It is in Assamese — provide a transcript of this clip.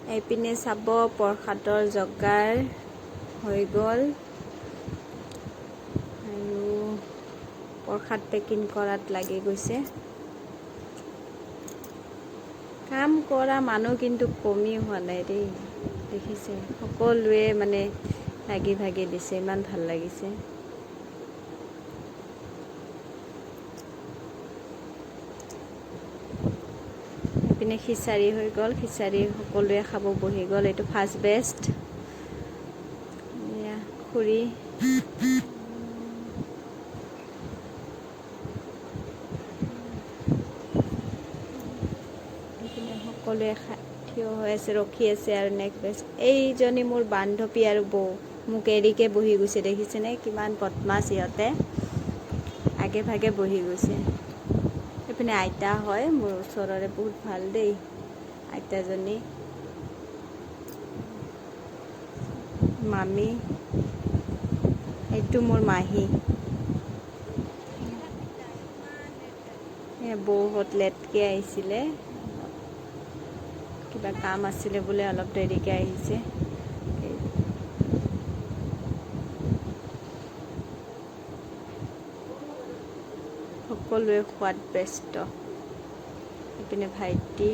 এইপিনে চাব প্ৰসাদৰ জগাৰ হৈ গ'ল আৰু প্ৰসাদ পেকিং কৰাত লাগি গৈছে। কাম কৰা মানুহ কিন্তু কমি হোৱা নাই দেই, দেখিছে সকলোৱে মানে লাগি ভাগি দিছে, ইমান ভাল লাগিছে। এইপিনে খিচাৰি হৈ গ'ল, খিচাৰি সকলোৱে খাব বহি গ'ল। এইটো ফাৰ্ষ্ট বেষ্ট। এয়া খুৰী সকলোৱে থিয় হৈ আছে, ৰখি আছে আৰু নেক্সট এইজনী মোৰ বান্ধৱী আৰু বৌ মোক এৰিকে বহি গৈছে, দেখিছেনে কিমান বদমাছ সিহঁতে, আগে ভাগে বহি গৈছে। এইপিনে আইতা হয় মোৰ ওচৰৰে, বহুত ভাল দেই আইতাজনী। মামী, এইটো মোৰ মাহী। বৌহঁত লেটকৈ আহিছিলে, কিবা কাম আছিলে বোলে, অলপ দেৰিকৈ আহিছে। সকলোৱে খোৱাত ব্যস্ত। এইপিনে ভাইটি